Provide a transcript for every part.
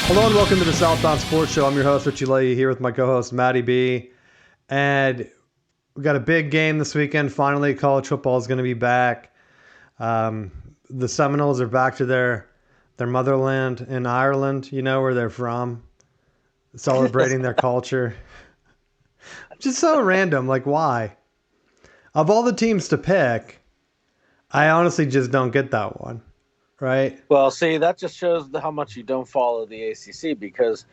Hello and welcome to the Southbound Sports Show. I'm your host, Richie Leahy, here with my co-host, Matty B. And we got a big game this weekend. Finally, college football is going to be back. The Seminoles are back to their motherland in Ireland, you know, where they're from, celebrating their culture. Just so random. Like, why? Of all the teams to pick, I honestly just don't get that one. Right? Well, see, that just shows how much you don't follow the ACC, because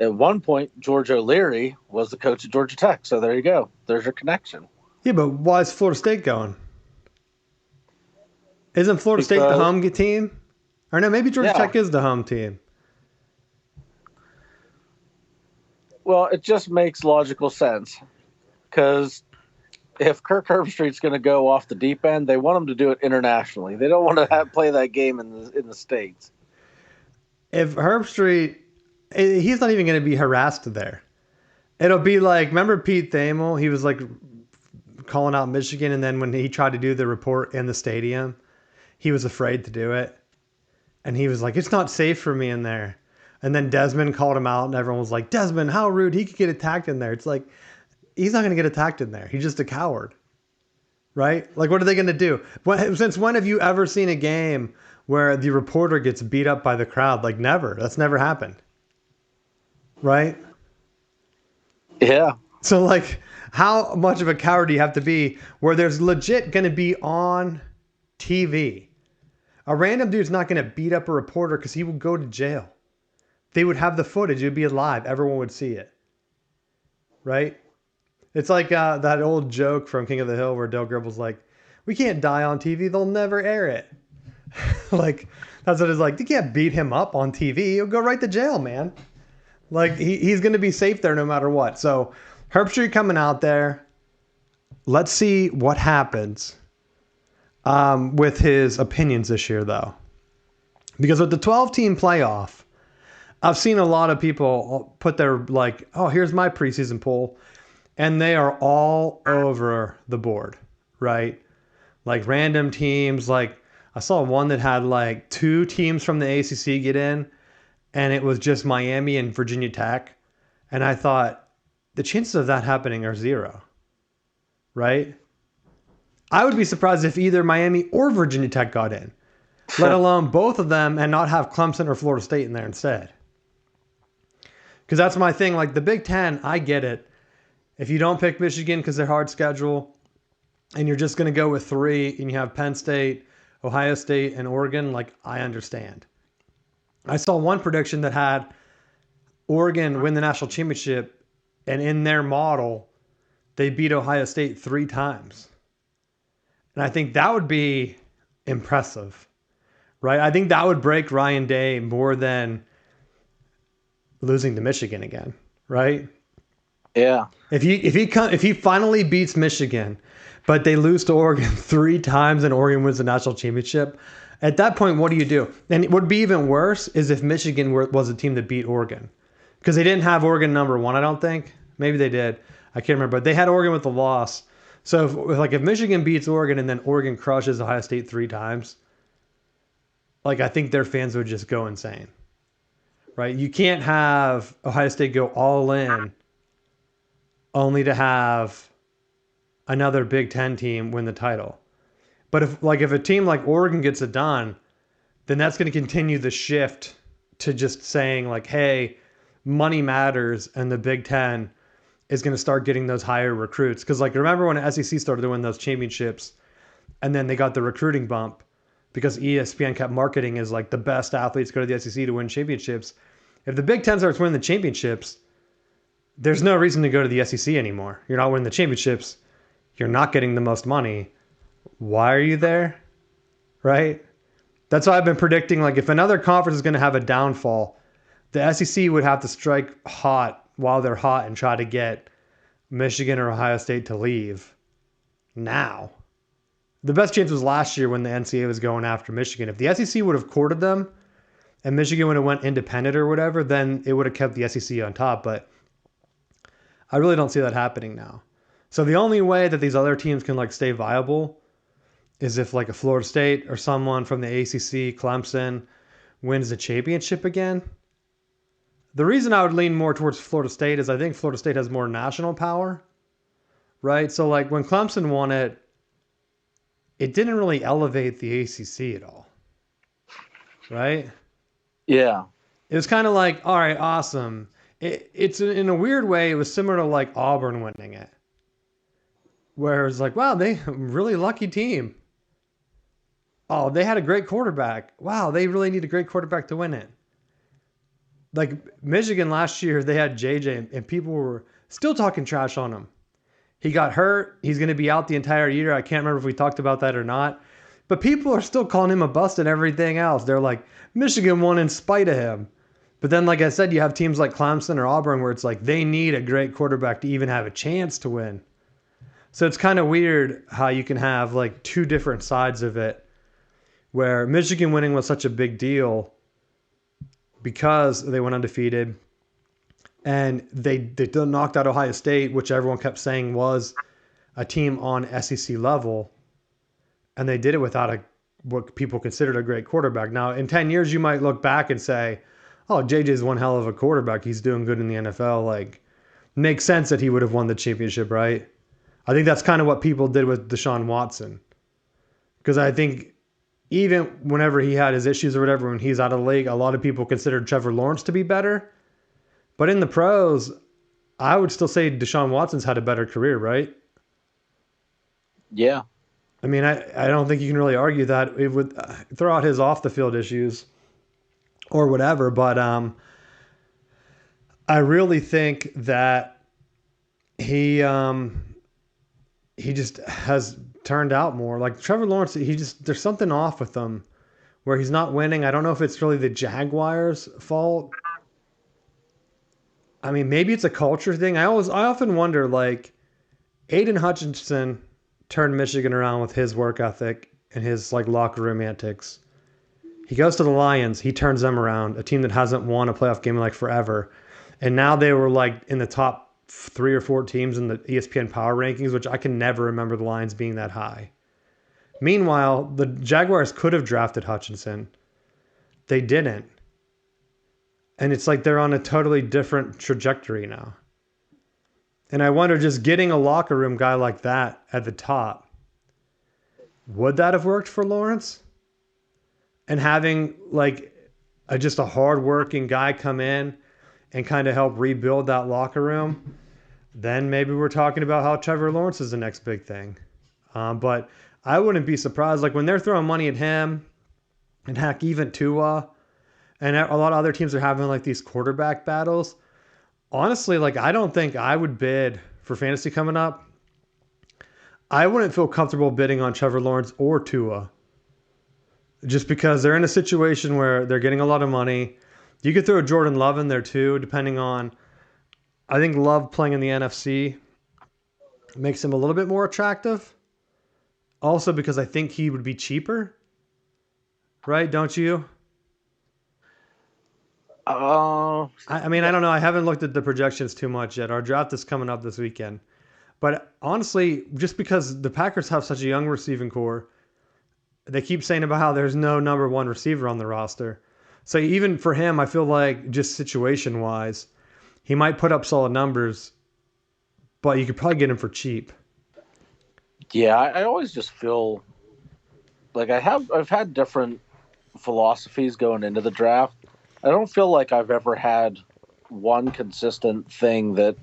at one point, George O'Leary was the coach of Georgia Tech. So there you go. There's your connection. Yeah, but why is Florida State going? Isn't Florida State the home team? Or no, maybe Georgia Tech is the home team. Well, it just makes logical sense, because if Kirk Herbstreit's going to go off the deep end, they want him to do it internationally. They don't want to play that game in the States. If Herbstreit, he's not even going to be harassed there. It'll be like, remember Pete Thamel? He was like calling out Michigan, and then when he tried to do the report in the stadium, he was afraid to do it. And he was like, it's not safe for me in there. And then Desmond called him out, and everyone was like, Desmond, how rude. He could get attacked in there. It's like, he's not going to get attacked in there. He's just a coward, right? Like, what are they going to do? Since when have you ever seen a game where the reporter gets beat up by the crowd? Like, never. That's never happened, right? Yeah. So, like, how much of a coward do you have to be where there's legit going to be on TV? A random dude's not going to beat up a reporter because he would go to jail. They would have the footage. It would be alive. Everyone would see it, right? It's like that old joke from King of the Hill where Del Gribble's like, we can't die on TV. They'll never air it. Like, that's what it's like. You can't beat him up on TV. He'll go right to jail, man. Like, he's going to be safe there no matter what. So, Herbstreit coming out there. Let's see what happens with his opinions this year, though. Because with the 12-team playoff, I've seen a lot of people put their, like, oh, here's my preseason poll. And they are all over the board, right? Like random teams. Like I saw one that had like 2 teams from the ACC get in, and it was just Miami and Virginia Tech. And I thought the chances of that happening are 0, right? I would be surprised if either Miami or Virginia Tech got in, let alone both of them, and not have Clemson or Florida State in there instead. Because that's my thing. Like the Big Ten, I get it. If you don't pick Michigan because they're hard schedule, and you're just going to go with 3, and you have Penn State, Ohio State, and Oregon, like, I understand. I saw one prediction that had Oregon win the national championship, and in their model, they beat Ohio State 3 times. And I think that would be impressive, right? I think that would break Ryan Day more than losing to Michigan again, right? Yeah. If he finally beats Michigan, but they lose to Oregon 3 times and Oregon wins the national championship, at that point, what do you do? And what would be even worse is if Michigan was a team that beat Oregon, because they didn't have Oregon number 1. I don't think. Maybe they did. I can't remember. But they had Oregon with the loss. So if Michigan beats Oregon and then Oregon crushes Ohio State 3 times, like I think their fans would just go insane, right? You can't have Ohio State go all in only to have another Big Ten team win the title. But if a team like Oregon gets it done, then that's going to continue the shift to just saying like, hey, money matters, and the Big Ten is going to start getting those higher recruits. Because like, remember when the SEC started to win those championships, and then they got the recruiting bump because ESPN kept marketing as like the best athletes go to the SEC to win championships. If the Big Ten starts winning the championships, there's no reason to go to the SEC anymore. You're not winning the championships. You're not getting the most money. Why are you there? Right? That's why I've been predicting, like, if another conference is going to have a downfall, the SEC would have to strike hot while they're hot and try to get Michigan or Ohio State to leave now. The best chance was last year when the NCAA was going after Michigan. If the SEC would have courted them and Michigan would have went independent or whatever, then it would have kept the SEC on top. But I really don't see that happening now. So the only way that these other teams can like stay viable is if like a Florida State or someone from the ACC, Clemson, wins the championship again. The reason I would lean more towards Florida State is I think Florida State has more national power, right? So like when Clemson won it, it didn't really elevate the ACC at all, right? Yeah. It was kind of like, all right, awesome. It's in a weird way, it was similar to like Auburn winning it, where it's like, wow, they really lucky team. Oh, they had a great quarterback. Wow, they really need a great quarterback to win it. Like Michigan last year, they had JJ, and people were still talking trash on him. He got hurt. He's going to be out the entire year. I can't remember if we talked about that or not. But people are still calling him a bust and everything else. They're like, Michigan won in spite of him. But then, like I said, you have teams like Clemson or Auburn where it's like they need a great quarterback to even have a chance to win. So it's kind of weird how you can have like two different sides of it, where Michigan winning was such a big deal because they went undefeated and they knocked out Ohio State, which everyone kept saying was a team on SEC level, and they did it without what people considered a great quarterback. Now, in 10 years, you might look back and say, oh, JJ's one hell of a quarterback. He's doing good in the NFL. Like, makes sense that he would have won the championship, right? I think that's kind of what people did with Deshaun Watson. Because I think even whenever he had his issues or whatever, when he's out of the league, a lot of people considered Trevor Lawrence to be better. But in the pros, I would still say Deshaun Watson's had a better career, right? Yeah. I mean, I don't think you can really argue that. It would throw out his off the field issues or whatever. But I really think that he just has turned out more. Like Trevor Lawrence, there's something off with him where he's not winning. I don't know if it's really the Jaguars' fault. I mean, maybe it's a culture thing. I often wonder, like, Aiden Hutchinson turned Michigan around with his work ethic and his like locker room antics. He goes to the Lions, he turns them around, a team that hasn't won a playoff game in like forever. And now they were like in the top 3 or 4 teams in the ESPN power rankings, which I can never remember the Lions being that high. Meanwhile, the Jaguars could have drafted Hutchinson. They didn't. And it's like they're on a totally different trajectory now. And I wonder, just getting a locker room guy like that at the top, would that have worked for Lawrence? And having like just a hardworking guy come in and kind of help rebuild that locker room, then maybe we're talking about how Trevor Lawrence is the next big thing. But I wouldn't be surprised. Like when they're throwing money at him, and heck, even Tua, and a lot of other teams are having like these quarterback battles. Honestly, like I don't think I would bid for fantasy coming up. I wouldn't feel comfortable bidding on Trevor Lawrence or Tua, just because they're in a situation where they're getting a lot of money. You could throw Jordan Love in there too, depending on. I think Love playing in the NFC makes him a little bit more attractive. Also, because I think he would be cheaper, right? Don't you? I mean, I don't know. I haven't looked at the projections too much yet. Our draft is coming up this weekend. But honestly, just because the Packers have such a young receiving core, they keep saying about how there's no number one receiver on the roster. So even for him, I feel like just situation-wise, he might put up solid numbers, but you could probably get him for cheap. Yeah, I always just feel like I've had different philosophies going into the draft. I don't feel like I've ever had one consistent thing that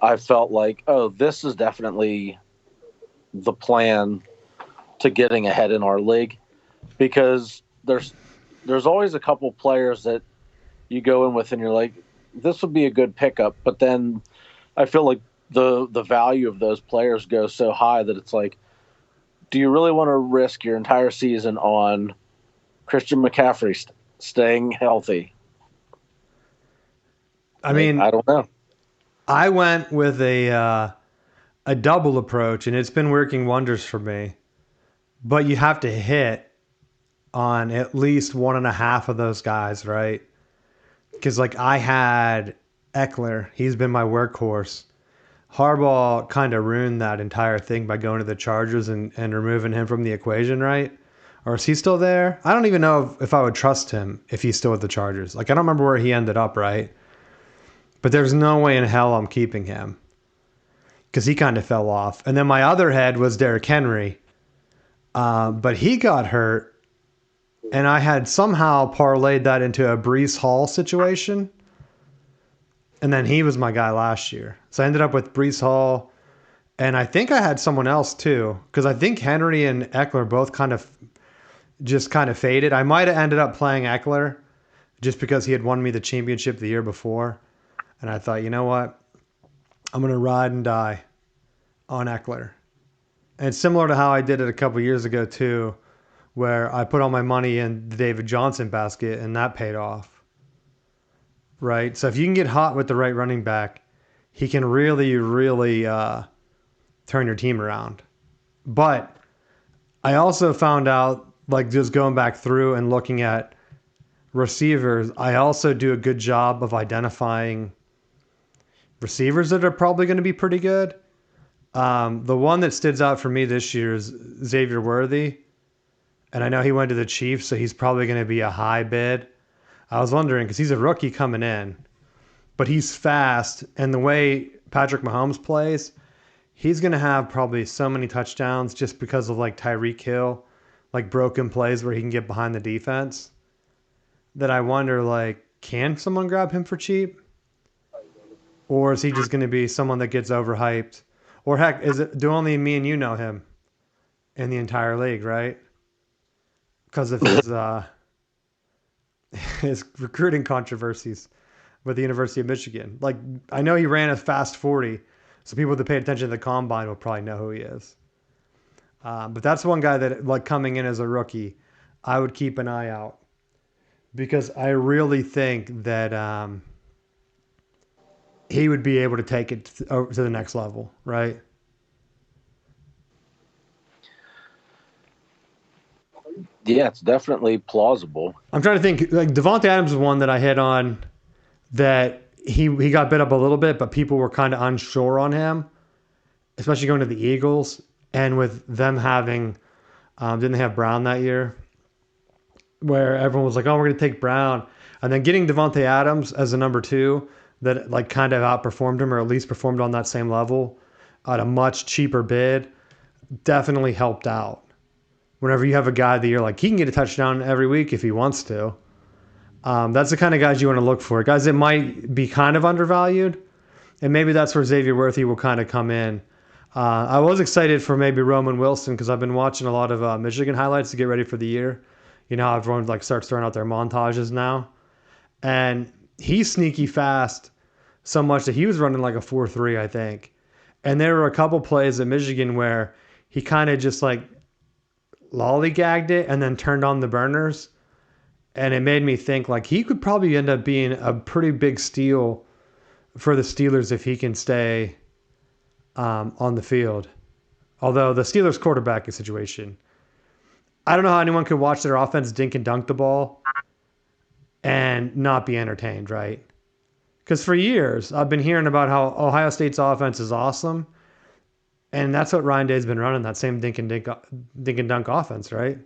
I felt like, oh, this is definitely the plan to getting ahead in our league, because there's always a couple players that you go in with and you're like, this would be a good pickup, but then I feel like the value of those players goes so high that it's like, do you really want to risk your entire season on Christian McCaffrey staying healthy? I mean, I don't know. I went with a double approach, and it's been working wonders for me. But you have to hit on at least 1.5 of those guys, right? Because like I had Eckler, he's been my workhorse. Harbaugh kind of ruined that entire thing by going to the Chargers and removing him from the equation, right? Or is he still there? I don't even know if I would trust him if he's still with the Chargers. Like, I don't remember where he ended up, right? But there's no way in hell I'm keeping him because he kind of fell off. And then my other head was Derrick Henry, but he got hurt, and I had somehow parlayed that into a Breece Hall situation. And then he was my guy last year. So I ended up with Breece Hall, and I think I had someone else too, because I think Henry and Eckler both kind of faded. I might have ended up playing Eckler just because he had won me the championship the year before. And I thought, you know what? I'm going to ride and die on Eckler. And it's similar to how I did it a couple years ago too, where I put all my money in the David Johnson basket and that paid off. Right? So if you can get hot with the right running back, he can really, really turn your team around. But I also found out, like just going back through and looking at receivers, I also do a good job of identifying receivers that are probably going to be pretty good. The one that stands out for me this year is Xavier Worthy. And I know he went to the Chiefs, so he's probably going to be a high bid. I was wondering, because he's a rookie coming in, but he's fast. And the way Patrick Mahomes plays, he's going to have probably so many touchdowns just because of like Tyreek Hill, like broken plays where he can get behind the defense, that I wonder, like, can someone grab him for cheap? Or is he just going to be someone that gets overhyped? Or heck, do only me and you know him in the entire league, right? Because of his recruiting controversies with the University of Michigan. Like, I know he ran a fast 40, so people that paid attention to the combine will probably know who he is. But that's one guy that, like, coming in as a rookie, I would keep an eye out, because I really think that he would be able to take it to the next level, right? Yeah, it's definitely plausible. I'm trying to think. Like, Devontae Adams is one that I hit on, that he got bit up a little bit, but people were kind of unsure on him, especially going to the Eagles. And with them having, didn't they have Brown that year? Where everyone was like, oh, we're going to take Brown. And then getting Devontae Adams as a number 2 that, like, kind of outperformed him, or at least performed on that same level at a much cheaper bid, definitely helped out. Whenever you have a guy that you're like, he can get a touchdown every week if he wants to. That's the kind of guys you want to look for. Guys that might be kind of undervalued. And maybe that's where Xavier Worthy will kind of come in. I was excited for maybe Roman Wilson, because I've been watching a lot of Michigan highlights to get ready for the year. You know how everyone like starts throwing out their montages now. And he's sneaky fast, so much that he was running like a 4.3, I think. And there were a couple plays at Michigan where he kind of just like lollygagged it and then turned on the burners. And it made me think, like, he could probably end up being a pretty big steal for the Steelers if he can stay on the field. Although the Steelers quarterback situation, I don't know how anyone could watch their offense dink and dunk the ball and not be entertained, right? Because for years, I've been hearing about how Ohio State's offense is awesome. And that's what Ryan Day's been running, that same dink and dunk offense, right?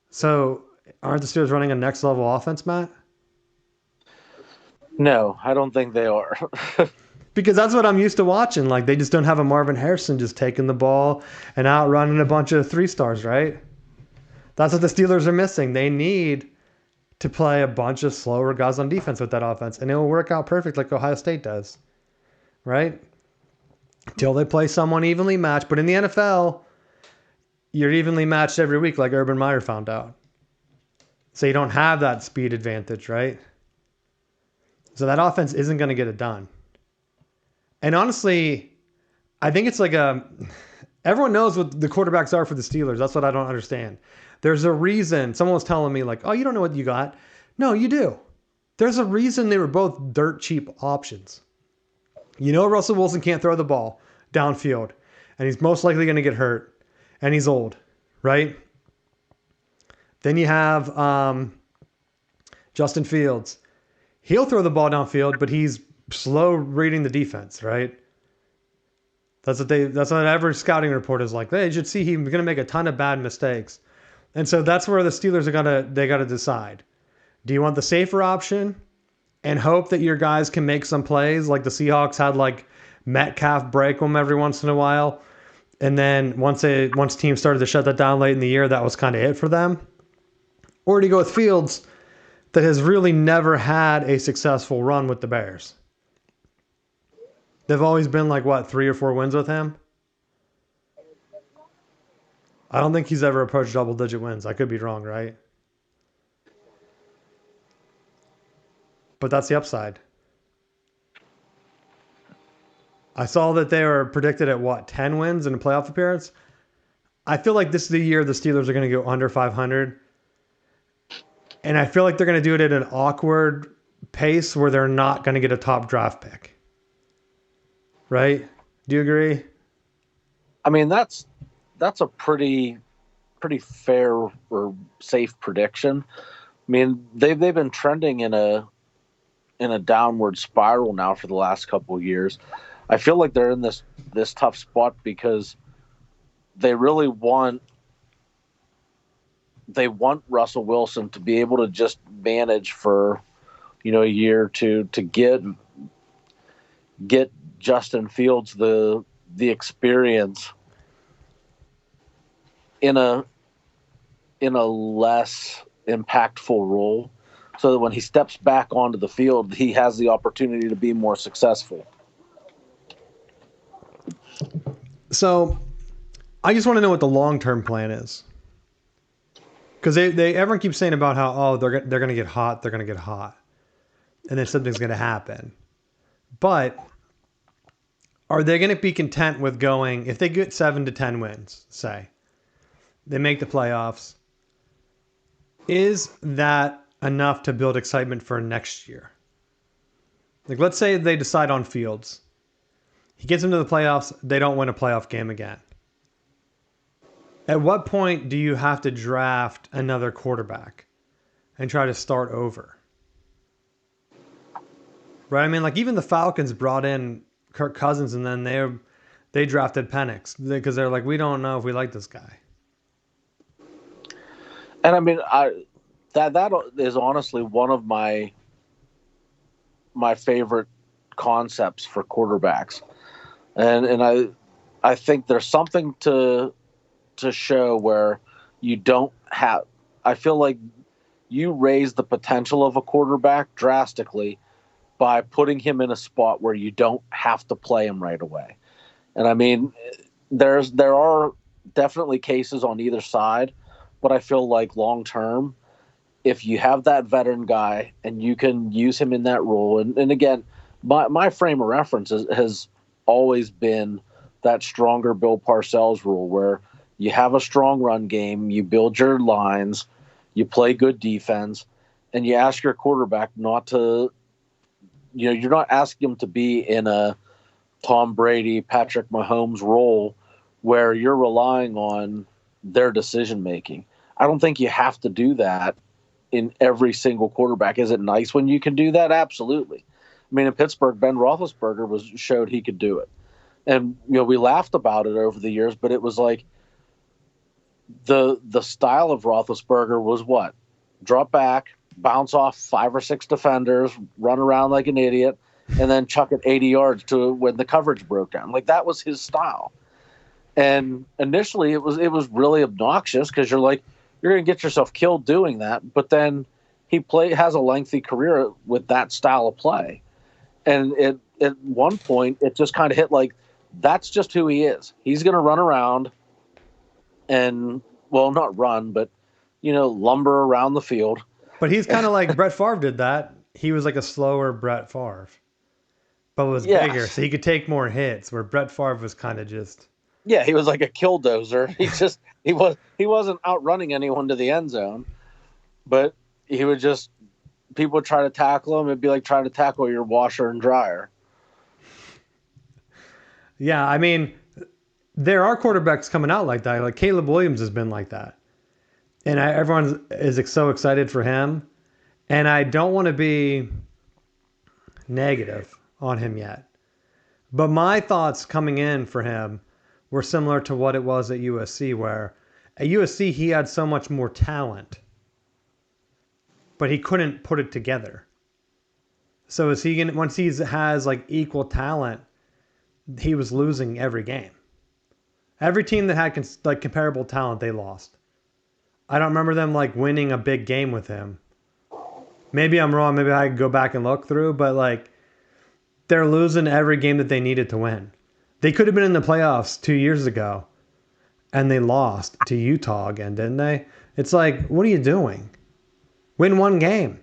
So aren't the Steelers running a next level offense, Matt? No, I don't think they are. Because that's what I'm used to watching. Like, they just don't have a Marvin Harrison just taking the ball and outrunning a bunch of 3-stars, right? That's what the Steelers are missing. They need to play a bunch of slower guys on defense with that offense, and it will work out perfect like Ohio State does, right? Till they play someone evenly matched. But in the NFL, you're evenly matched every week, like Urban Meyer found out. So you don't have that speed advantage, right? So that offense isn't going to get it done. And honestly, I think it's like everyone knows what the quarterbacks are for the Steelers. That's what I don't understand. There's a reason. Someone was telling me, like, oh, you don't know what you got. No, you do. There's a reason they were both dirt cheap options. You know, Russell Wilson can't throw the ball downfield, and he's most likely going to get hurt, and he's old, right? Then you have Justin Fields. He'll throw the ball downfield, but he's slow reading the defense, right? That's what every scouting report is like. They should see he's going to make a ton of bad mistakes. And so that's where the Steelers they gotta decide. Do you want the safer option and hope that your guys can make some plays like the Seahawks had like Metcalf break them every once in a while? And then once teams started to shut that down late in the year, that was kind of it for them. Or do you go with Fields that has really never had a successful run with the Bears? They've always been like, what, 3 or 4 wins with him? I don't think he's ever approached double-digit wins. I could be wrong, right? But that's the upside. I saw that they were predicted at, what, 10 wins in a playoff appearance? I feel like this is the year the Steelers are going to go under 500. And I feel like they're going to do it at an awkward pace where they're not going to get a top draft pick. Right? Do you agree? I mean, that's a pretty fair or safe prediction. I mean, they've been trending in a downward spiral now for the last couple of years. I feel like they're in this tough spot because they really want Russell Wilson to be able to just manage for a year or two to get Justin Fields the experience in a less impactful role, so that when he steps back onto the field, he has the opportunity to be more successful. So I just want to know what the long-term plan is. Because everyone keeps saying about how, they're going to get hot, they're going to get hot. And then something's going to happen. But are they going to be content with going, if they get 7 to 10 wins, say, they make the playoffs, is that enough to build excitement for next year? Like, let's say they decide on Fields. He gets into the playoffs, they don't win a playoff game again. At what point do you have to draft another quarterback and try to start over? Right? I mean, like, even the Falcons brought in Kirk Cousins, and then they drafted Penix because they're like, we don't know if we like this guy. And I mean, that is honestly one of my favorite concepts for quarterbacks, and I think there's something to show where you don't have. I feel like you raise the potential of a quarterback drastically by putting him in a spot where you don't have to play him right away. And I mean, there are definitely cases on either side, but I feel like long term, if you have that veteran guy and you can use him in that role, and again, my frame of reference has always been that stronger Bill Parcells rule, where you have a strong run game, you build your lines, you play good defense, and you ask your quarterback not to, you're not asking him to be in a Tom Brady, Patrick Mahomes role where you're relying on their decision making. I don't think you have to do that in every single quarterback. Is it nice when you can do that? Absolutely. I mean, in Pittsburgh, Ben Roethlisberger showed he could do it. And, we laughed about it over the years, but it was like the style of Roethlisberger was what? Drop back, bounce off 5 or 6 defenders, run around like an idiot, and then chuck it 80 yards to when the coverage broke down. Like, that was his style. And initially it was really obnoxious because you're like, you're going to get yourself killed doing that. But then he has a lengthy career with that style of play. And at one point, it just kind of hit like, that's just who he is. He's going to run around and, well, not run, but, lumber around the field. But he's kind of like Brett Favre did that. He was like a slower Brett Favre, but was bigger, so he could take more hits, where Brett Favre was kind of just... Yeah, he was like a killdozer. He wasn't outrunning anyone to the end zone, but he would just, people would try to tackle him. It'd be like trying to tackle your washer and dryer. Yeah, I mean, there are quarterbacks coming out like that. Like Caleb Williams has been like that, and everyone is so excited for him. And I don't want to be negative on him yet, but my thoughts coming in for him were similar to what it was at USC, where At USC, he had so much more talent, but he couldn't put it together. So is he gonna, once he has like equal talent, he was losing every game. Every team that had like comparable talent, they lost. I don't remember them like winning a big game with him. Maybe I'm wrong. Maybe I could go back and look through, but like they're losing every game that they needed to win. They could have been in the playoffs 2 years ago, and they lost to Utah again, didn't they? It's like, what are you doing? Win one game.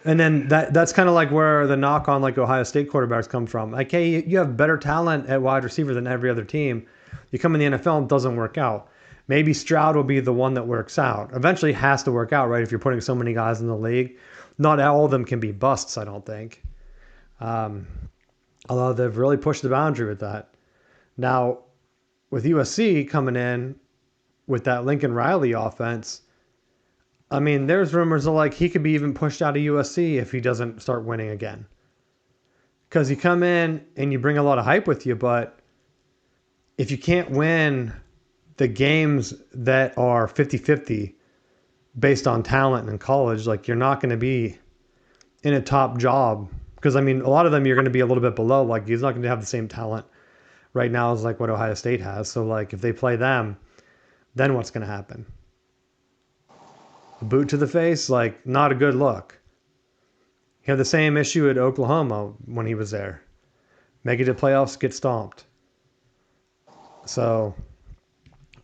And then that's kind of like where the knock on like Ohio State quarterbacks come from. Like, hey, you have better talent at wide receiver than every other team. You come in the NFL and it doesn't work out. Maybe Stroud will be the one that works out. Eventually it has to work out, right? If you're putting so many guys in the league. Not all of them can be busts, I don't think. Although they've really pushed the boundary with that. Now, with USC coming in with that Lincoln Riley offense, I mean, there's rumors of like he could be even pushed out of USC if he doesn't start winning again. Because you come in and you bring a lot of hype with you, but if you can't win the games that are 50-50 based on talent in college, like you're not going to be in a top job. Because, I mean, a lot of them you're going to be a little bit below. Like, he's not going to have the same talent right now as like what Ohio State has. So, like, if they play them, then what's going to happen? A boot to the face, like, not a good look. He had the same issue at Oklahoma when he was there. Make it to playoffs, get stomped. So,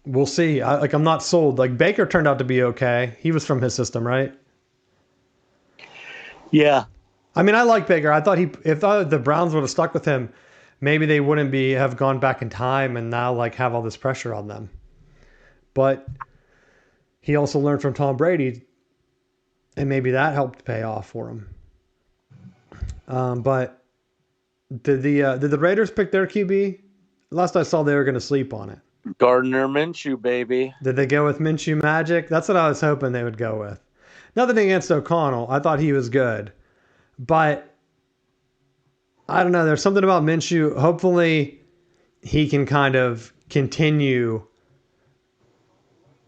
we'll see. I'm not sold. Like, Baker turned out to be okay. He was from his system, right? Yeah. I mean, I like Baker. I thought if the Browns would have stuck with him, maybe they wouldn't have gone back in time and now like have all this pressure on them. But he also learned from Tom Brady, and maybe that helped pay off for him. But did the Raiders pick their QB? Last I saw, they were going to sleep on it. Gardner Minshew, baby. Did they go with Minshew Magic? That's what I was hoping they would go with. Nothing against O'Connell. I thought he was good. But I don't know. There's something about Minshew. Hopefully he can kind of continue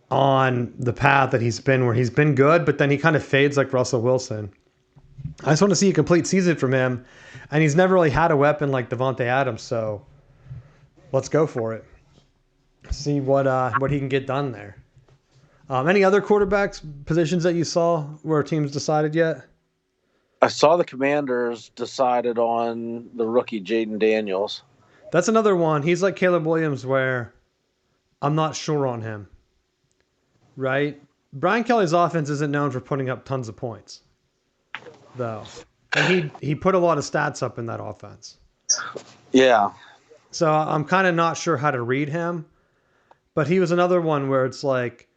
on the path that he's been, where he's been good, but then he kind of fades like Russell Wilson. I just want to see a complete season from him. And he's never really had a weapon like Devontae Adams. So let's go for it. See what he can get done there. Any other quarterbacks positions that you saw where teams decided yet? I saw the Commanders decided on the rookie Jaden Daniels. That's another one. He's like Caleb Williams, where I'm not sure on him. Right? Brian Kelly's offense isn't known for putting up tons of points, though. And he put a lot of stats up in that offense. Yeah. So I'm kind of not sure how to read him. But he was another one where it's like,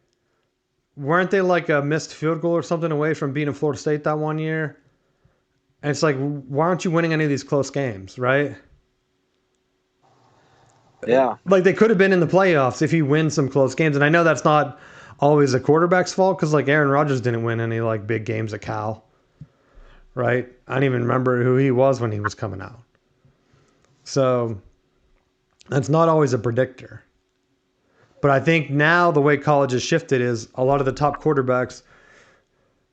weren't they like a missed field goal or something away from beating Florida State that one year? And it's like, why aren't you winning any of these close games, right? Yeah. Like, they could have been in the playoffs if you win some close games. And I know that's not always a quarterback's fault, because, like, Aaron Rodgers didn't win any, like, big games at Cal, right? I don't even remember who he was when he was coming out. So that's not always a predictor. But I think now the way college has shifted is a lot of the top quarterbacks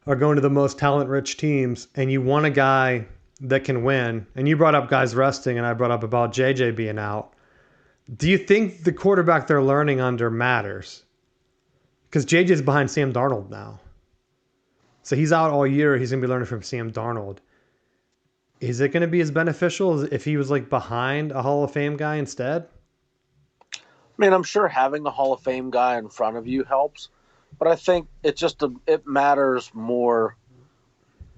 are going to the most talent-rich teams, and you want a guy that can win. And you brought up guys resting, and I brought up about JJ being out. Do you think the quarterback they're learning under matters? Because JJ's behind Sam Darnold now. So he's out all year. He's going to be learning from Sam Darnold. Is it going to be as beneficial if he was like behind a Hall of Fame guy instead? I mean, I'm sure having a Hall of Fame guy in front of you helps, but I think it matters more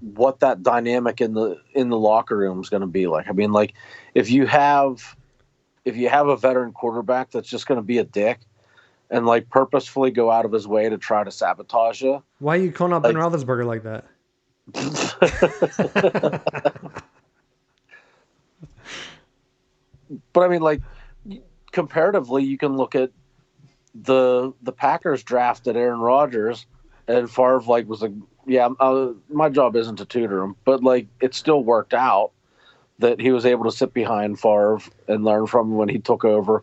what that dynamic in the locker room is going to be like. I mean, like if you have a veteran quarterback that's just going to be a dick and like purposefully go out of his way to try to sabotage you. Why are you calling out Ben Roethlisberger like that? But I mean, like, comparatively, you can look at the Packers drafted Aaron Rodgers, and Favre like was like, yeah, my job isn't to tutor him, but like it still worked out that he was able to sit behind Favre and learn from him when he took over.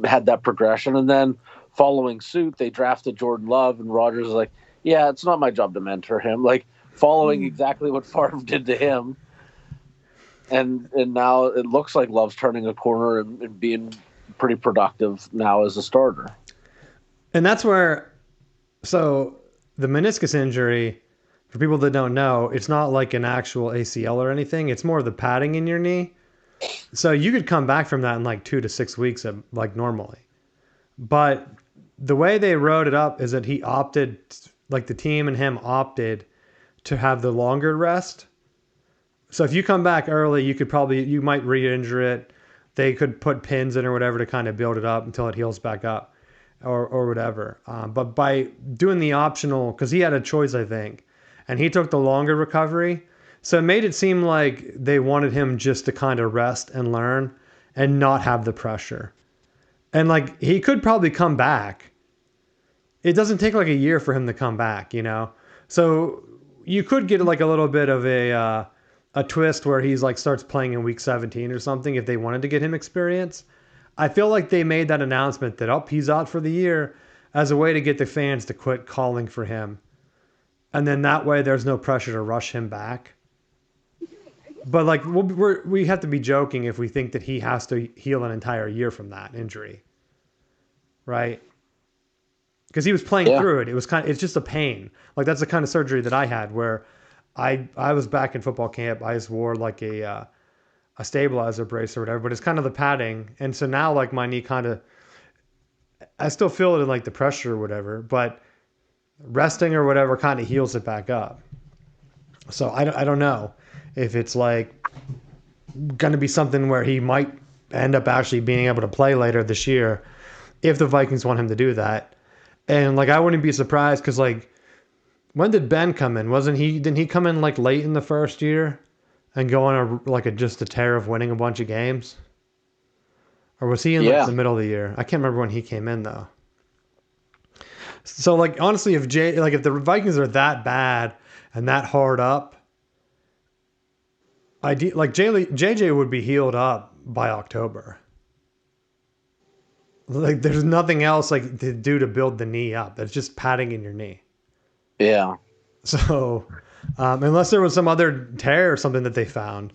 had that progression, and then following suit, they drafted Jordan Love, and Rodgers was like, "Yeah, it's not my job to mentor him." Like following exactly what Favre did to him, and now it looks like Love's turning a corner and being pretty productive now as a starter. And that's where, so the meniscus injury, for people that don't know, it's not like an actual ACL or anything. It's more of the padding in your knee. So you could come back from that in like 2 to 6 weeks, like normally. But the way they wrote it up is that he opted, like the team and him opted to have the longer rest. So if you come back early, you might re-injure it. They could put pins in or whatever to kind of build it up until it heals back up or whatever. But by doing the optional, because he had a choice, I think, and he took the longer recovery. So it made it seem like they wanted him just to kind of rest and learn and not have the pressure. And like he could probably come back. It doesn't take like a year for him to come back, you know? So you could get like a little bit of a twist where he's like starts playing in week 17 or something if they wanted to get him experience. I feel like they made that announcement that he's out for the year as a way to get the fans to quit calling for him. And then that way there's no pressure to rush him back. But like we have to be joking if we think that he has to heal an entire year from that injury. Right? Because he was playing through it. It's just a pain. Like that's the kind of surgery that I had where I was back in football camp. I just wore like a stabilizer brace or whatever, but it's kind of the padding. And so now like my knee I still feel it in like the pressure or whatever, but resting or whatever kind of heals it back up. So I don't know if it's like going to be something where he might end up actually being able to play later this year if the Vikings want him to do that. And like I wouldn't be surprised because like when did Ben come in? Didn't he come in like late in the first year and go on just a tear of winning a bunch of games? Or was he in like the middle of the year? I can't remember when he came in though. So like honestly, if the Vikings are that bad and that hard up, JJ would be healed up by October. Like there's nothing else like to do to build the knee up. It's just padding in your knee. Yeah. So unless there was some other tear or something that they found,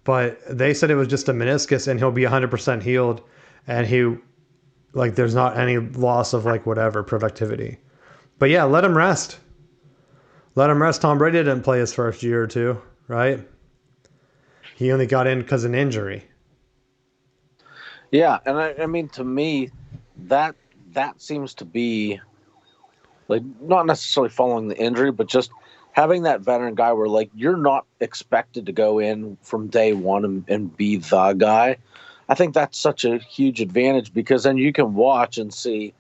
but they said it was just a meniscus and he'll be 100% healed, and there's not any loss of like whatever productivity. But yeah, let him rest. Let him rest. Tom Brady didn't play his first year or two, right? He only got in because of an injury. Yeah, and I mean, to me, that seems to be like not necessarily following the injury, but just having that veteran guy where like you're not expected to go in from day one and be the guy. I think that's such a huge advantage because then you can watch and see,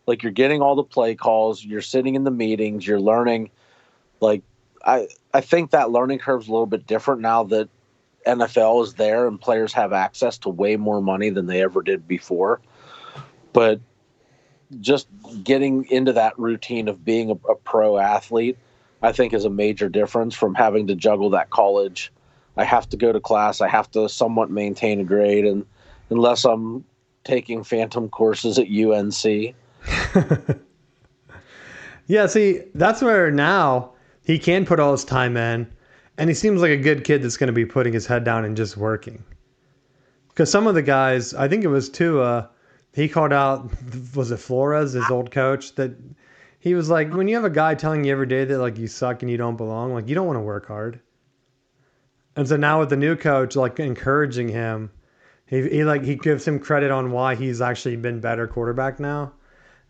like you're getting all the play calls, you're sitting in the meetings, you're learning. Like I think that learning curve is a little bit different now that NFL is there and players have access to way more money than they ever did before. But just getting into that routine of being a pro athlete, I think is a major difference from having to juggle that college. I have to go to class. I have to somewhat maintain a grade, and unless I'm taking phantom courses at UNC. Yeah, see, that's where now he can put all his time in. And he seems like a good kid that's going to be putting his head down and just working. Because some of the guys, I think it was Tua, he called out, was it Flores, his old coach, that he was like, when you have a guy telling you every day that like you suck and you don't belong, like you don't want to work hard. And so now with the new coach, like encouraging him, he gives him credit on why he's actually been better quarterback now.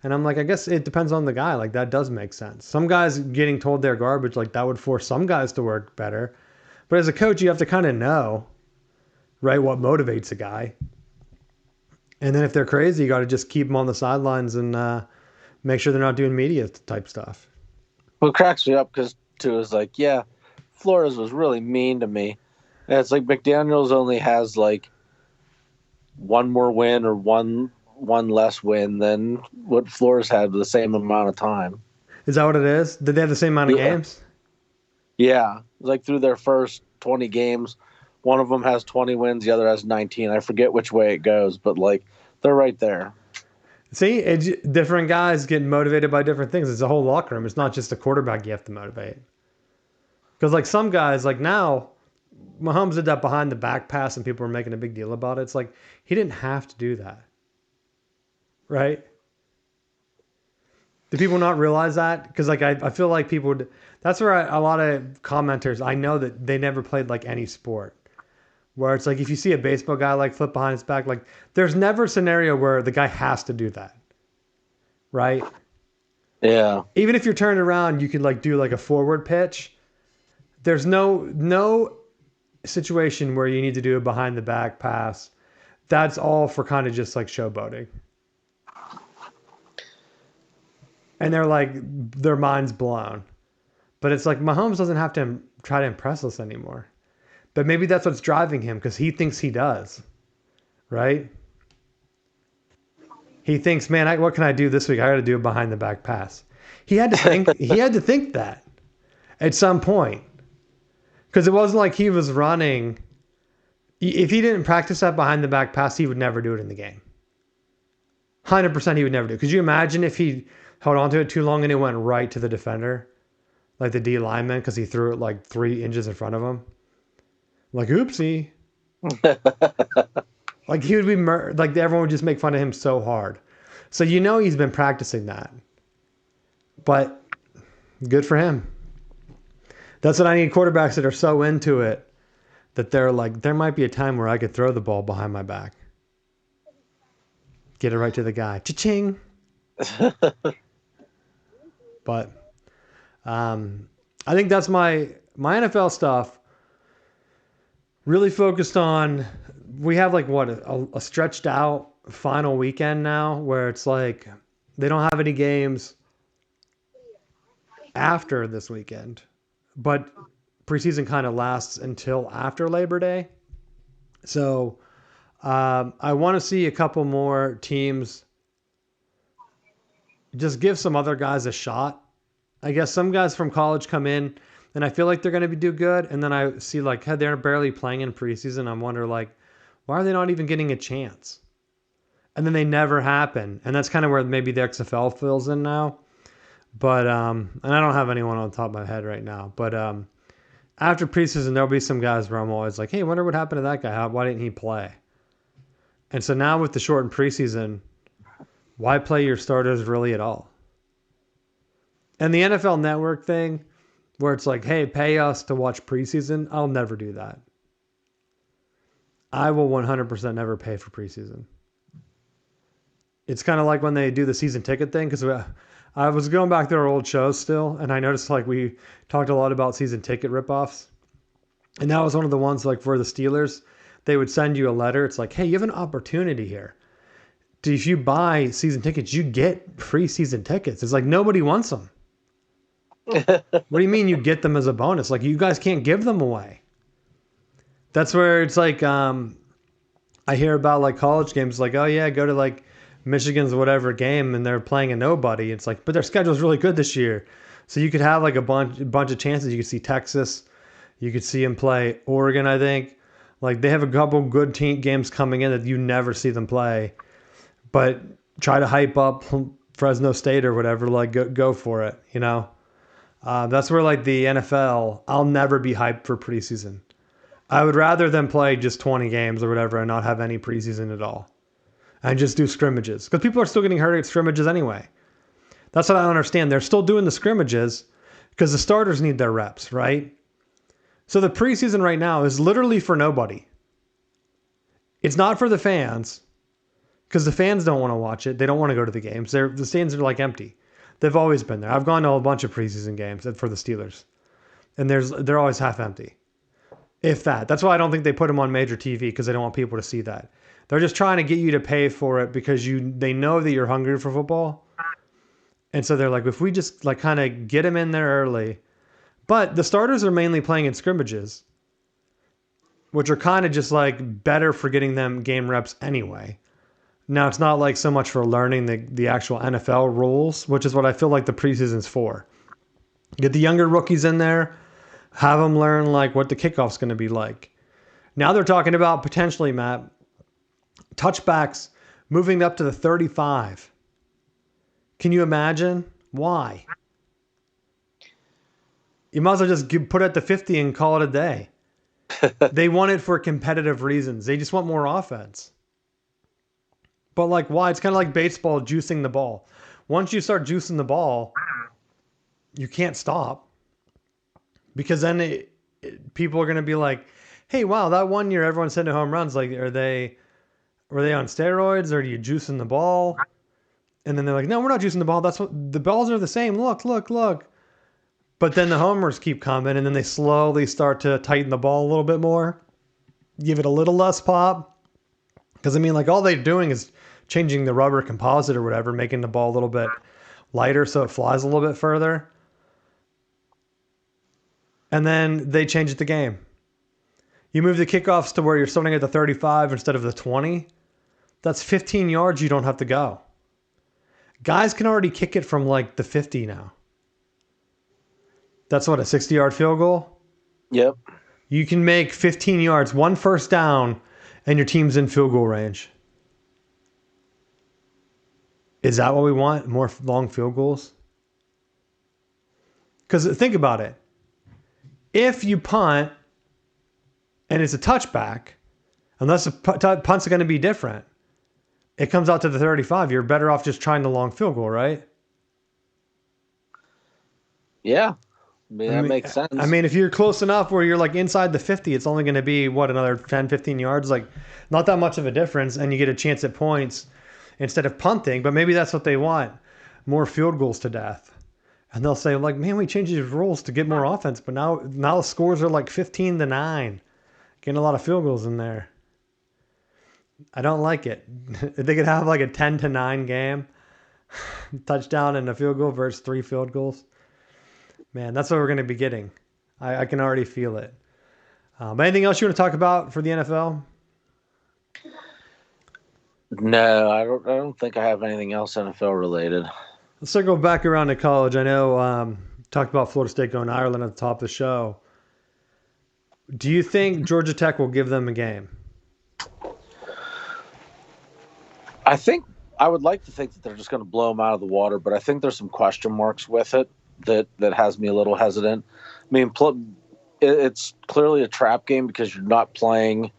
And I'm like, I guess it depends on the guy. Like, that does make sense. Some guys getting told they're garbage, like, that would force some guys to work better. But as a coach, you have to kind of know, right, what motivates a guy. And then if they're crazy, you got to just keep them on the sidelines and make sure they're not doing media type stuff. What cracks me up because Tua's like, yeah, Flores was really mean to me. And it's like McDaniels only has like one more win or one less win than what Flores had the same amount of time. Is that what it is? Did they have the same amount of games? Yeah. Like through their first 20 games, one of them has 20 wins, the other has 19. I forget which way it goes, but like They're right there. See, different guys get motivated by different things. It's a whole locker room. It's not just a quarterback you have to motivate. Because like some guys, like now, Mahomes did that behind the back pass and people were making a big deal about it. It's like he didn't have to do that. Right? Do people not realize that? Because like I feel like people would, that's where a lot of commenters, I know that they never played like any sport. Where it's like if you see a baseball guy like flip behind his back, like there's never a scenario where the guy has to do that. Right? Yeah. Even if you're turned around, you could like do like a forward pitch. There's no situation where you need to do a behind the back pass. That's all for kind of just like showboating. And they're like, their mind's blown. But it's like Mahomes doesn't have to try to impress us anymore. But maybe that's what's driving him because he thinks he does. Right? He thinks, man, what can I do this week? I got to do a behind the back pass. He had to think that at some point. Because it wasn't like he was running. If he didn't practice that behind the back pass, he would never do it in the game. 100% he would never do it. Could you imagine if he held on to it too long and it went right to the defender? Like the D lineman because he threw it like 3 inches in front of him? Like, oopsie. Like he would be, like everyone would just make fun of him so hard. So you know he's been practicing that. But good for him. That's what I need, quarterbacks that are so into it that they're like, there might be a time where I could throw the ball behind my back. Get it right to the guy. Cha-ching. But I think that's my NFL stuff. Really focused on, we have like what, a stretched out final weekend now where it's like they don't have any games after this weekend. But preseason kind of lasts until after Labor Day. So I want to see a couple more teams just give some other guys a shot. I guess some guys from college come in and I feel like they're going to do good. And then I see like, hey, they're barely playing in preseason. I wonder like, why are they not even getting a chance? And then they never happen. And that's kind of where maybe the XFL fills in now. But, and I don't have anyone on top of my head right now, but, after preseason, there'll be some guys where I'm always like, hey, I wonder what happened to that guy. Why didn't he play? And so now with the shortened preseason, why play your starters really at all? And the NFL Network thing, where it's like, hey, pay us to watch preseason, I'll never do that. I will 100% never pay for preseason. It's kind of like when they do the season ticket thing, because I was going back to our old shows still, and I noticed like we talked a lot about season ticket ripoffs. And that was one of the ones like for the Steelers, they would send you a letter. It's like, hey, you have an opportunity here. If you buy season tickets, you get free season tickets. It's like nobody wants them. What do you mean you get them as a bonus? Like you guys can't give them away. That's where it's like I hear about like college games like, oh yeah, go to like Michigan's whatever game and they're playing a nobody. It's like, but their schedule's really good this year. So you could have like a bunch of chances. You could see Texas. You could see them play Oregon, I think. Like they have a couple good games coming in that you never see them play. But try to hype up Fresno State or whatever, like go for it, you know? That's where like the NFL, I'll never be hyped for preseason. I would rather them play just 20 games or whatever and not have any preseason at all. And just do scrimmages. Because people are still getting hurt at scrimmages anyway. That's what I don't understand. They're still doing the scrimmages because the starters need their reps, right? So the preseason right now is literally for nobody. It's not for the fans because the fans don't want to watch it. They don't want to go to the games. The stands are like empty. They've always been there. I've gone to a bunch of preseason games for the Steelers. And they're always half empty. If that. That's why I don't think they put them on major TV because they don't want people to see that. They're just trying to get you to pay for it because they know that you're hungry for football. And so they're like, if we just like kind of get them in there early. But the starters are mainly playing in scrimmages, which are kind of just like better for getting them game reps anyway. Now, it's not like so much for learning the actual NFL rules, which is what I feel like the preseason's for. Get the younger rookies in there, have them learn like what the kickoff's going to be like. Now they're talking about potentially, Matt, touchbacks moving up to the 35. Can you imagine? Why? You might as well just put it at the 50 and call it a day. They want it for competitive reasons. They just want more offense. But like, why? It's kind of like baseball juicing the ball. Once you start juicing the ball, you can't stop. Because then people are going to be like, hey, wow, that 1 year everyone's hitting home runs. Like, were they on steroids, or are you juicing the ball? And then they're like, no, we're not juicing the ball. That's what the balls are the same. Look. But then the homers keep coming, and then they slowly start to tighten the ball a little bit more, give it a little less pop. Because I mean, like, all they're doing is changing the rubber composite or whatever, making the ball a little bit lighter so it flies a little bit further. And then they change the game. You move the kickoffs to where you're starting at the 35 instead of the 20. That's 15 yards you don't have to go. Guys can already kick it from like the 50 now. That's what, a 60-yard field goal? Yep. You can make 15 yards, 1 first down, and your team's in field goal range. Is that what we want? More long field goals? Because think about it. If you punt and it's a touchback, unless the punt's going to be different, it comes out to the 35. You're better off just trying the long field goal, right? Yeah. That makes sense. I mean, if you're close enough where you're like inside the 50, it's only going to be, another 10, 15 yards? Like, not that much of a difference, and you get a chance at points instead of punting. But maybe that's what they want, more field goals to death. And they'll say, like, man, we changed these rules to get more offense, but now the scores are like 15-9. Getting a lot of field goals in there. I don't like it. If they could have like a 10-9 game, touchdown and a field goal versus 3 field goals. Man, that's what we're going to be getting. I can already feel it. But anything else you want to talk about for the NFL? No, I don't think I have anything else NFL related. Let's circle back around to college. I know talked about Florida State going to Ireland at the top of the show. Do you think Georgia Tech will give them a game? I would like to think that they're just going to blow them out of the water, but I think there's some question marks with it that has me a little hesitant. I mean, it's clearly a trap game because you're not playing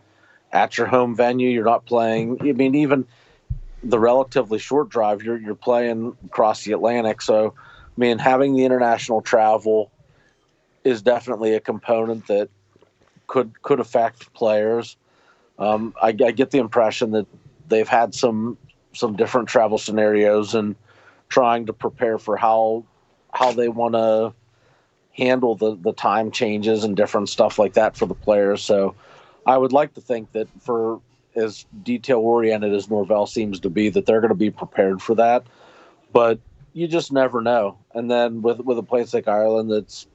at your home venue. You're not playing. I mean, even the relatively short drive, you're playing across the Atlantic. So, I mean, having the international travel is definitely a component that could affect players. I get the impression that they've had some different travel scenarios and trying to prepare for how they want to handle the time changes and different stuff like that for the players. So I would like to think that, for as detail oriented as Norvell seems to be, that they're going to be prepared for that, but you just never know. And then with a place like Ireland that's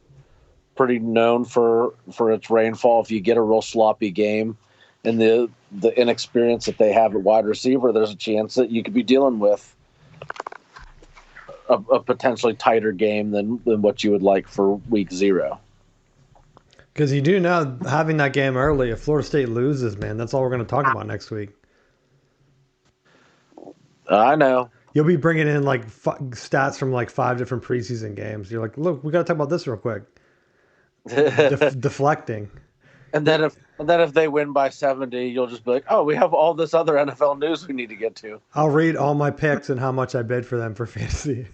pretty known for its rainfall, if you get a real sloppy game and the inexperience that they have at wide receiver, there's a chance that you could be dealing with a potentially tighter game than what you would like for week 0. Because you do know, having that game early, if Florida State loses, man, that's all we're going to talk about next week. I know. You'll be bringing in like stats from like 5 different preseason games. You're like, look, we got to talk about this real quick. Deflecting. And then if they win by 70, you'll just be like, oh, we have all this other NFL news we need to get to. I'll read all my picks and how much I bid for them for fantasy.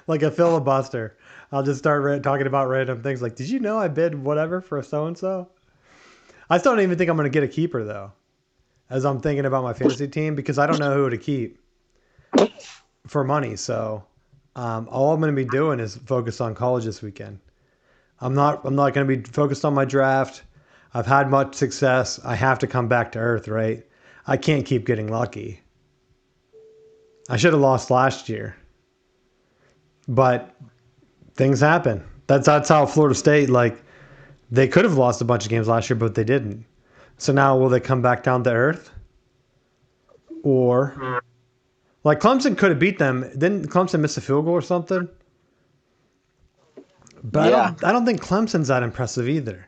Like a filibuster. I'll just start talking about random things. Like, did you know I bid whatever for so-and-so? I still don't even think I'm going to get a keeper, though, as I'm thinking about my fantasy team, because I don't know who to keep for money. So all I'm going to be doing is focus on college this weekend. I'm not going to be focused on my draft. I've had much success. I have to come back to earth, right? I can't keep getting lucky. I should have lost last year. But things happen. That's how Florida State, like, they could have lost a bunch of games last year, but they didn't. So now will they come back down to earth? Or, like, Clemson could have beat them. Didn't Clemson miss a field goal or something? But yeah. I don't think Clemson's that impressive either.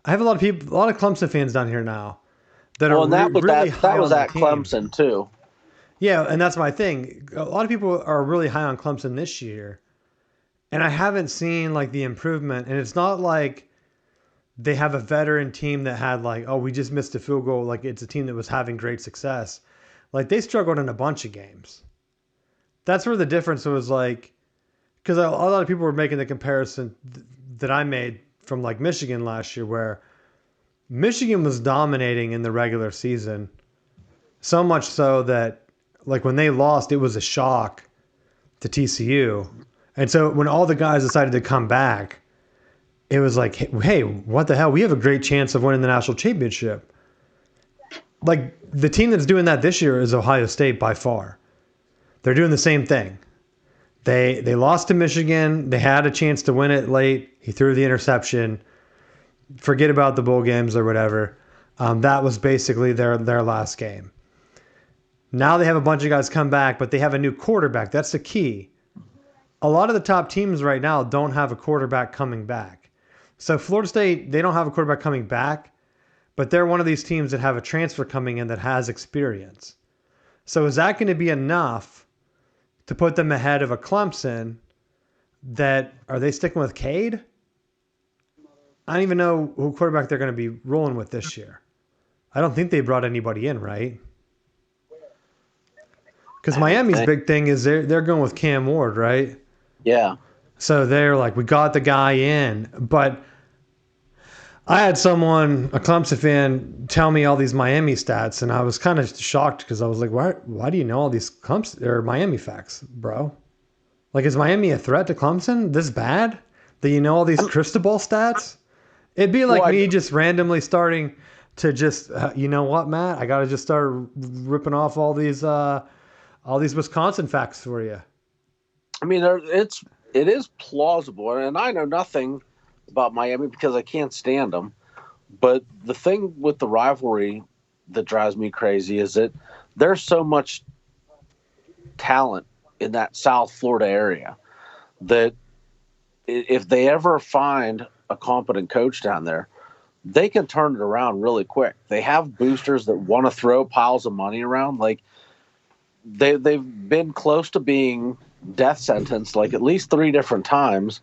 I have a lot of Clemson fans down here now that are Well, and really high that was on the at team. Clemson too. Yeah, and that's my thing. A lot of people are really high on Clemson this year, and I haven't seen like the improvement. And it's not like they have a veteran team that had like, oh, we just missed a field goal. Like it's a team that was having great success. Like they struggled in a bunch of games. That's where the difference was like, because a lot of people were making the comparison that I made from like Michigan last year, where Michigan was dominating in the regular season, so much so that like when they lost, it was a shock to TCU. And so when all the guys decided to come back, it was like, hey, what the hell? We have a great chance of winning the national championship. Like the team that's doing that this year is Ohio State by far. They're doing the same thing. They lost to Michigan. They had a chance to win it late. He threw the interception. Forget about the bowl games or whatever. That was basically their last game. Now they have a bunch of guys come back, but they have a new quarterback. That's the key. A lot of the top teams right now don't have a quarterback coming back. So Florida State, they don't have a quarterback coming back, but they're one of these teams that have a transfer coming in that has experience. So is that going to be enough to put them ahead of a Clemson that, are they sticking with Cade? I don't even know who quarterback they're going to be rolling with this year. I don't think they brought anybody in, right? Because Miami's big thing is they're going with Cam Ward, right? Yeah. So they're like, we got the guy in. But I had someone, a Clemson fan, tell me all these Miami stats, and I was kind of shocked because I was like, why do you know all these Clemson or Miami facts, bro? Like, is Miami a threat to Clemson this bad that you know all these Cristobal stats? It'd be like me just randomly starting to just, you know what, Matt? I got to just start ripping off all these Wisconsin facts for you. I mean, it is plausible, and I know nothing about Miami because I can't stand them. But the thing with the rivalry that drives me crazy is that there's so much talent in that South Florida area that if they ever find a competent coach down there, they can turn it around really quick. They have boosters that want to throw piles of money around. Like they've been close to being death sentenced like at least 3 different times.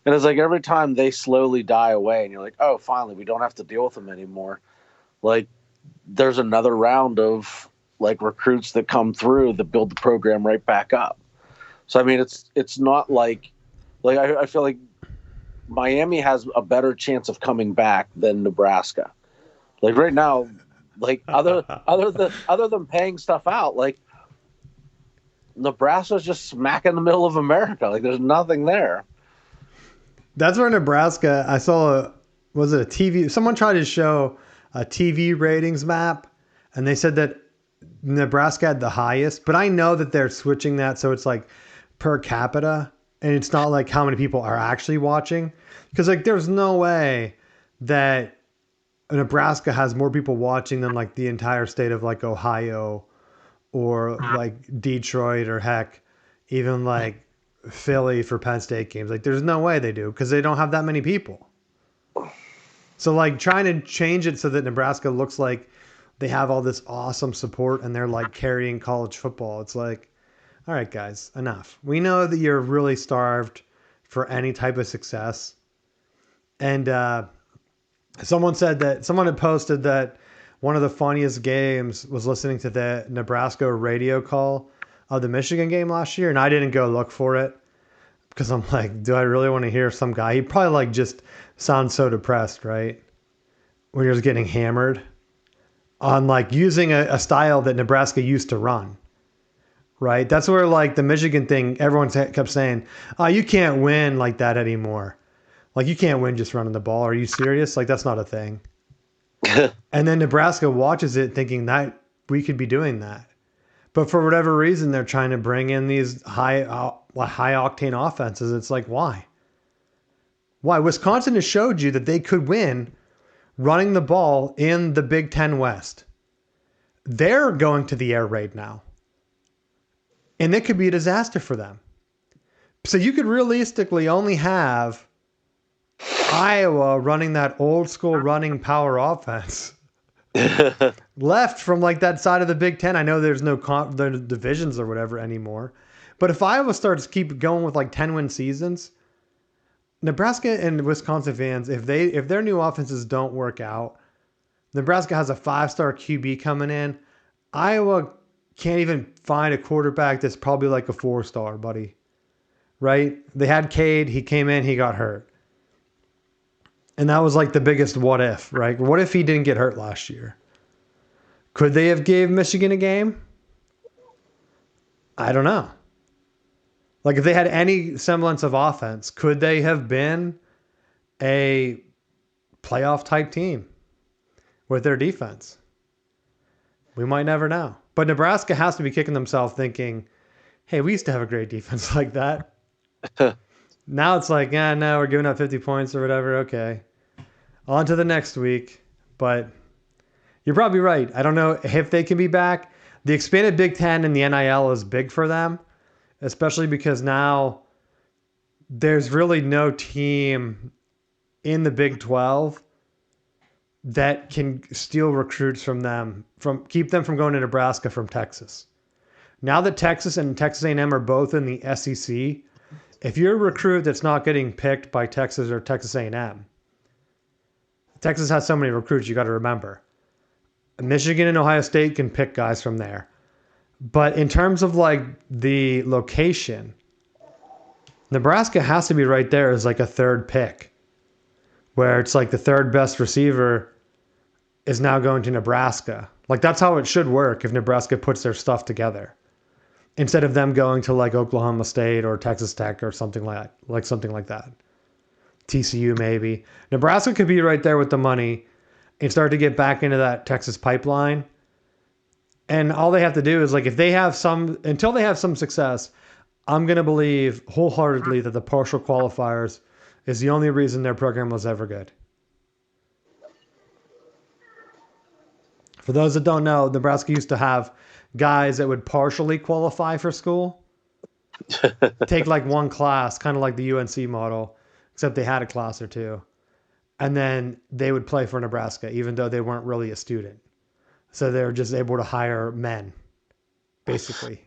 And it's like every time they slowly die away and you're like, oh, finally, we don't have to deal with them anymore. Like there's another round of like recruits that come through that build the program right back up. So, I mean, it's not like I feel like Miami has a better chance of coming back than Nebraska. Like right now, like other than paying stuff out, like Nebraska's just smack in the middle of America. Like there's nothing there. That's where Nebraska, I saw was it a TV? Someone tried to show a TV ratings map, and they said that Nebraska had the highest, but I know that they're switching that so it's like per capita, and it's not like how many people are actually watching. Because like there's no way that Nebraska has more people watching than like the entire state of like Ohio or like Detroit or heck, even like Philly for Penn State games. Like there's no way they do because they don't have that many people. So like trying to change it so that Nebraska looks like they have all this awesome support and they're like carrying college football. It's like, all right, guys, enough. We know that you're really starved for any type of success. And someone had posted that one of the funniest games was listening to the Nebraska radio call of the Michigan game last year. And I didn't go look for it because I'm like, do I really want to hear some guy? He probably like just sounds so depressed, right? When you're just getting hammered on like using a style that Nebraska used to run. Right? That's where like the Michigan thing, everyone kept saying, oh, you can't win like that anymore. Like you can't win just running the ball. Are you serious? Like that's not a thing. And then Nebraska watches it thinking that we could be doing that. But for whatever reason, they're trying to bring in these high octane offenses. It's like, why? Why? Wisconsin has showed you that they could win running the ball in the Big Ten West. They're going to the air raid now. And it could be a disaster for them. So you could realistically only have Iowa running that old school running power offense left from like that side of the Big Ten. I know there's no the divisions or whatever anymore, but if Iowa starts keep going with like 10-win seasons, Nebraska and Wisconsin fans, if their new offenses don't work out, Nebraska has a 5-star QB coming in. Iowa can't even find a quarterback that's probably like a 4-star, buddy. Right? They had Cade. He came in. He got hurt. And that was like the biggest what if, right? What if he didn't get hurt last year? Could they have gave Michigan a game? I don't know. Like if they had any semblance of offense, could they have been a playoff type team with their defense? We might never know. But Nebraska has to be kicking themselves thinking, hey, we used to have a great defense like that. Now it's like, yeah, no, we're giving up 50 points or whatever. Okay. On to the next week. But you're probably right. I don't know if they can be back. The expanded Big Ten and the NIL is big for them, especially because now there's really no team in the Big 12 that can steal recruits from them, keep them from going to Nebraska from Texas. Now that Texas and Texas A&M are both in the SEC, if you're a recruit that's not getting picked by Texas or Texas A&M, Texas has so many recruits, you got to remember. Michigan and Ohio State can pick guys from there. But in terms of like the location, Nebraska has to be right there as like a third pick, where it's like the third best receiver is now going to Nebraska. Like that's how it should work if Nebraska puts their stuff together, instead of them going to like Oklahoma State or Texas Tech or something like something like that. TCU maybe. Nebraska could be right there with the money and start to get back into that Texas pipeline. And all they have to do is like if they have until they have some success, I'm going to believe wholeheartedly that the partial qualifiers is the only reason their program was ever good. For those that don't know, Nebraska used to have guys that would partially qualify for school, take like one class, kind of like the UNC model, except they had a class or two. And then they would play for Nebraska, even though they weren't really a student. So they were just able to hire men, basically.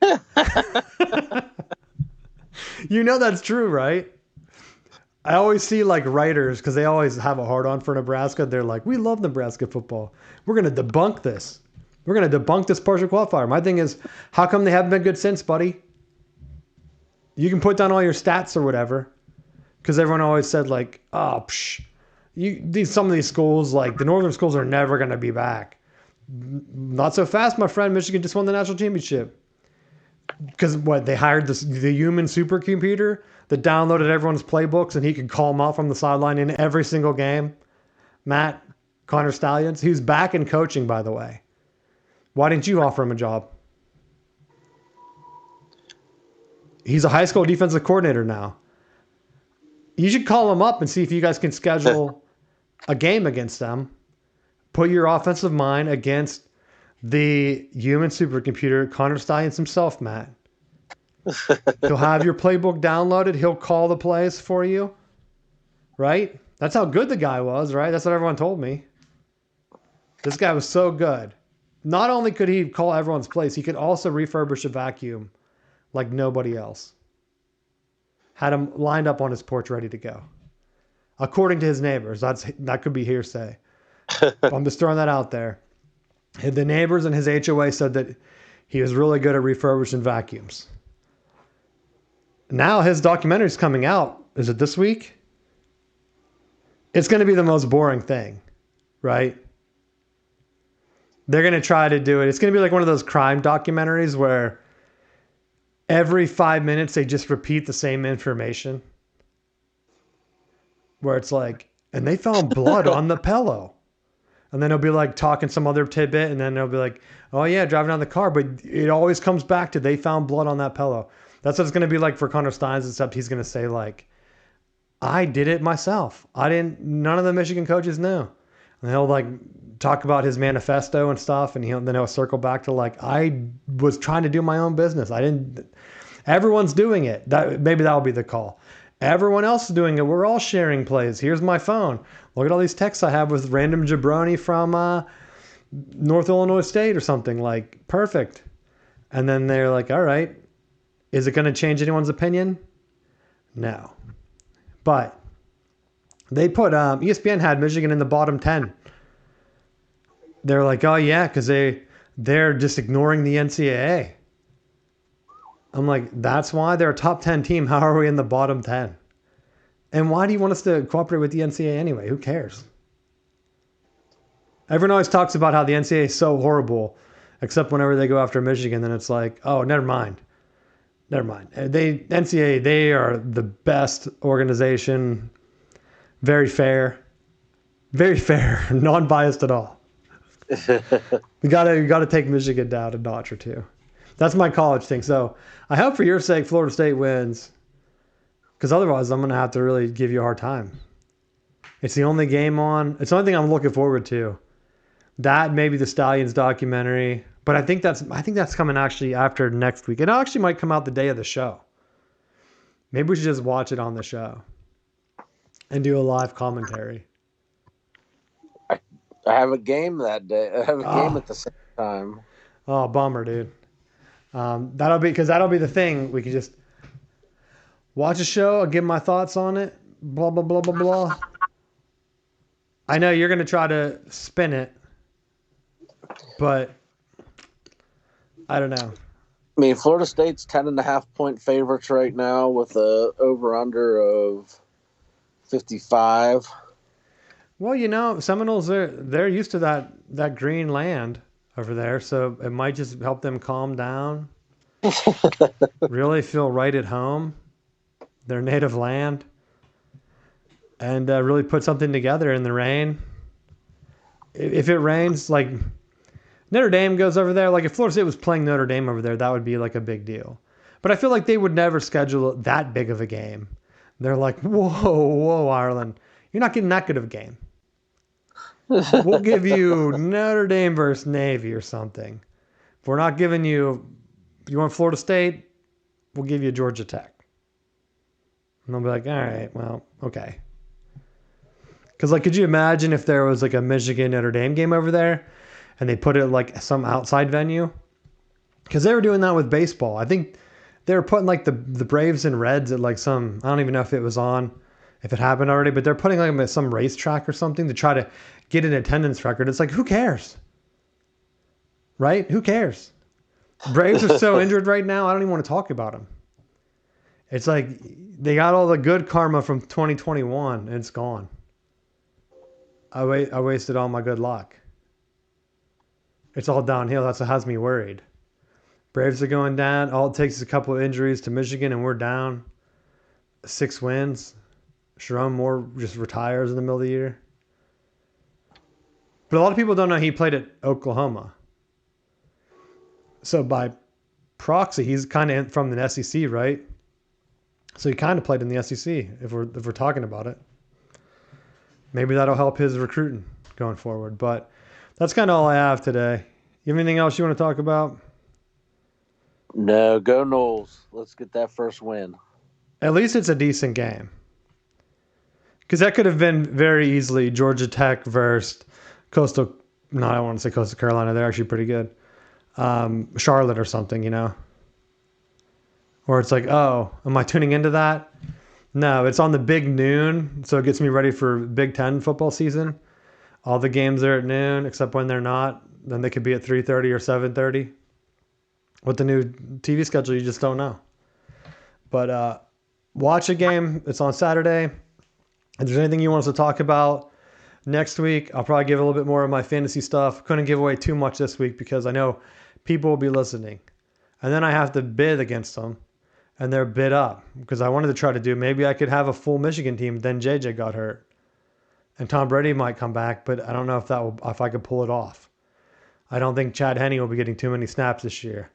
You know that's true, right? I always see like writers, because they always have a hard-on for Nebraska. They're like, we love Nebraska football. We're going to debunk this. We're going to debunk this partial qualifier. My thing is, how come they haven't been good since, buddy? You can put down all your stats or whatever, because everyone always said like, oh, some of these schools, like the northern schools, are never going to be back. Not so fast, my friend. Michigan just won the national championship. Because what, they hired the human supercomputer that downloaded everyone's playbooks and he could call them out from the sideline in every single game. Matt Connor Stallions, he's back in coaching, by the way. Why didn't you offer him a job? He's a high school defensive coordinator now. You should call him up and see if you guys can schedule a game against them. Put your offensive mind against the human supercomputer, Connor Stallions himself, Matt. He'll have your playbook downloaded. He'll call the plays for you. Right? That's how good the guy was, right? That's what everyone told me. This guy was so good. Not only could he call everyone's plays, he could also refurbish a vacuum like nobody else. Had him lined up on his porch ready to go. According to his neighbors. That could be hearsay. I'm just throwing that out there. The neighbors and his HOA said that he was really good at refurbishing vacuums. Now his documentary's coming out. Is it this week? It's going to be the most boring thing, right? They're going to try to do it. It's going to be like one of those crime documentaries where every 5 minutes they just repeat the same information. Where it's like, and they found blood on the pillow. And then he'll be like talking some other tidbit, and then they'll be like, oh yeah, driving down the car. But it always comes back to they found blood on that pillow. That's what it's going to be like for Connor Steins, except he's going to say like, I did it myself. None of the Michigan coaches knew. And he'll like talk about his manifesto and stuff. And then he'll circle back to like, I was trying to do my own business. Everyone's doing it. Maybe that'll be the call. Everyone else is doing it. We're all sharing plays. Here's my phone. Look at all these texts I have with random jabroni from North Illinois State or something, like perfect. And then they're like, all right, is it going to change anyone's opinion? No. But they put ESPN had Michigan in the bottom 10. They're like, oh yeah, because they're just ignoring the NCAA. I'm like, that's why they're a top 10 team. How are we in the bottom 10? And why do you want us to cooperate with the NCAA anyway? Who cares? Everyone always talks about how the NCAA is so horrible, except whenever they go after Michigan, then it's like, oh, never mind. NCAA, they are the best organization. Very fair, non-biased at all. We gotta take Michigan down a notch or two. That's my college thing. So I hope for your sake Florida State wins, because otherwise I'm gonna have to really give you a hard time. It's the only game on. It's the only thing I'm looking forward to. That maybe the Stallions documentary, but I think that's coming actually after next week. It actually might come out the day of the show. Maybe we should just watch it on the show and do a live commentary. I have a game that day. I have a game at the same time. Oh, bummer, dude. That'll be the thing. We can just watch a show. I'll give my thoughts on it. Blah, blah, blah, blah, blah. I know you're going to try to spin it, but I don't know. I mean, Florida State's 10.5-point favorites right now with a over-under of 55. Well, Seminoles, they're used to that green land over there, so it might just help them calm down, really feel right at home, their native land, and really put something together in the rain. If it rains, like Notre Dame goes over there, like if Florida State was playing Notre Dame over there, that would be like a big deal. But I feel like they would never schedule that big of a game. They're like, whoa, Ireland, you're not getting that good of a game. We'll give you Notre Dame versus Navy or something. If we're not giving you want Florida State, we'll give you Georgia Tech. And they'll be like, all right, well, okay. Because, like, could you imagine if there was, like, a Michigan-Notre Dame game over there and they put it, like, some outside venue? Because they were doing that with baseball. I think they were putting, like, the Braves and Reds at, like, some... I don't even know if it was on, if it happened already, but they're putting, like, them at some racetrack or something to try to get an attendance record. It's like, who cares? Right? Who cares? Braves are so injured right now, I don't even want to talk about them. It's like they got all the good karma from 2021 and it's gone. I wasted all my good luck. It's all downhill. That's what has me worried. Braves are going down. All it takes is a couple of injuries to Michigan and we're down. 6 wins. Sharon Moore just retires in the middle of the year. But a lot of people don't know he played at Oklahoma. So by proxy, he's kind of from the SEC, right? So he kind of played in the SEC if we're talking about it. Maybe that'll help his recruiting going forward. But that's kind of all I have today. You have anything else you want to talk about? No, go Noles. Let's get that first win. At least it's a decent game. Because that could have been very easily Georgia Tech versus Coastal... No, I don't want to say Coastal Carolina. They're actually pretty good. Charlotte or something, you know? Or it's like, oh, am I tuning into that? No, it's on the big noon, so it gets me ready for Big Ten football season. All the games are at noon, except when they're not. Then they could be at 3:30 or 7:30. With the new TV schedule, you just don't know. But watch a game. It's on Saturday. If there's anything you want us to talk about next week, I'll probably give a little bit more of my fantasy stuff. Couldn't give away too much this week because I know people will be listening. And then I have to bid against them. And they're bid up because I wanted to try to do, maybe I could have a full Michigan team. Then JJ got hurt and Tom Brady might come back, but I don't know if I could pull it off. I don't think Chad Henne will be getting too many snaps this year.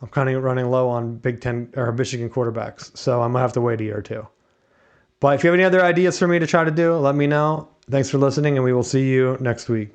I'm kind of running low on Big Ten or Michigan quarterbacks. So I'm going to have to wait a year or two. But if you have any other ideas for me to try to do, let me know. Thanks for listening and we will see you next week.